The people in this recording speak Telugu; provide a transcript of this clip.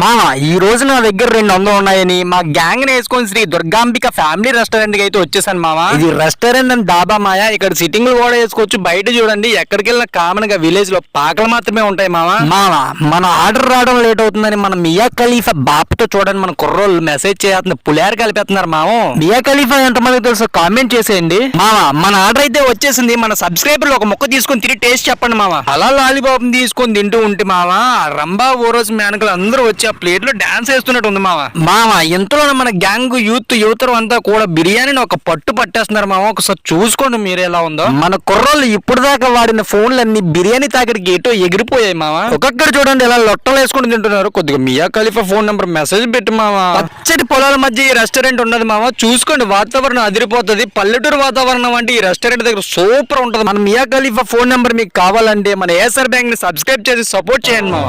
మామ ఈ రోజు నా దగ్గర 200 ఉన్నాయని మా గ్యాంగ్ వేసుకొని శ్రీ దుర్గాంబిక ఫ్యామిలీ రెస్టారెంట్ కి అయితే వచ్చేసాను మామ. ఇది రెస్టారెంట్ అని డాబా మాయా. ఇక్కడ సిట్టింగ్ కూడా వేసుకోవచ్చు. బయట చూడండి ఎక్కడికి వెళ్ళిన కామన్ గా విలేజ్ లో పాకలు మాత్రమే ఉంటాయి మామ. మన ఆర్డర్ రావడం లేట్ అవుతుందని మన మియా ఖలీఫా బాపుతో చూడండి మన కుర్రోళ్ళు మెసేజ్ చేస్తున్నారు, పులిహార కలిపేస్తున్నారు మామ. మియా ఖలీఫా ఎంతమంది తెలుసు కామెంట్ చేసేయండి మామ. మన ఆర్డర్ అయితే వచ్చేసింది. మన సబ్స్క్రైబర్లు ఒక ముక్క తీసుకొని తిరిగి టేస్ట్ చెప్పండి మామ. అలా లాలీబాబు తీసుకొని తింటూ ఉంటే మామ రంభా ఓరోజు మేనకలు అందరూ వచ్చి ఆ ప్లేట్ లో డాన్స్ వేస్తున్నట్టు ఉంది మామ. ఇంతలో మన గ్యాంగ్ యువతరం అంతా కూడా బిర్యానీని ఒక పట్టు పట్టేస్తున్నారు మామ. ఒకసారి చూసుకోండి మీరు ఎలా ఉందో. మన కుర్రోళ్ళు ఇప్పుడు దాకా వాడిన ఫోన్లన్నీ బిర్యానీ తాకిడికి ఎటో ఎగిరిపోయాయి మామ. ఒక్కొక్కరు చూడండి ఎలా లొట్టలు వేసుకుని తింటున్నారు. కొద్దిగా మియా ఖలీఫా ఫోన్ నెంబర్ మెసేజ్ పెట్టి మామ. పచ్చటి పొలాల మధ్య ఈ రెస్టారెంట్ ఉన్నది మామ. చూసుకోండి వాతావరణం అదిరిపోతుంది. పల్లెటూరు వాతావరణం అంటే ఈ రెస్టారెంట్ దగ్గర సూపర్ ఉంటది. మన మియా ఖలీఫా ఫోన్ నెంబర్ మీకు కావాలంటే మన ఏఎస్ఆర్ బ్యాంక్ ని సబ్స్క్రైబ్ చేసి సపోర్ట్ చేయండి మామ.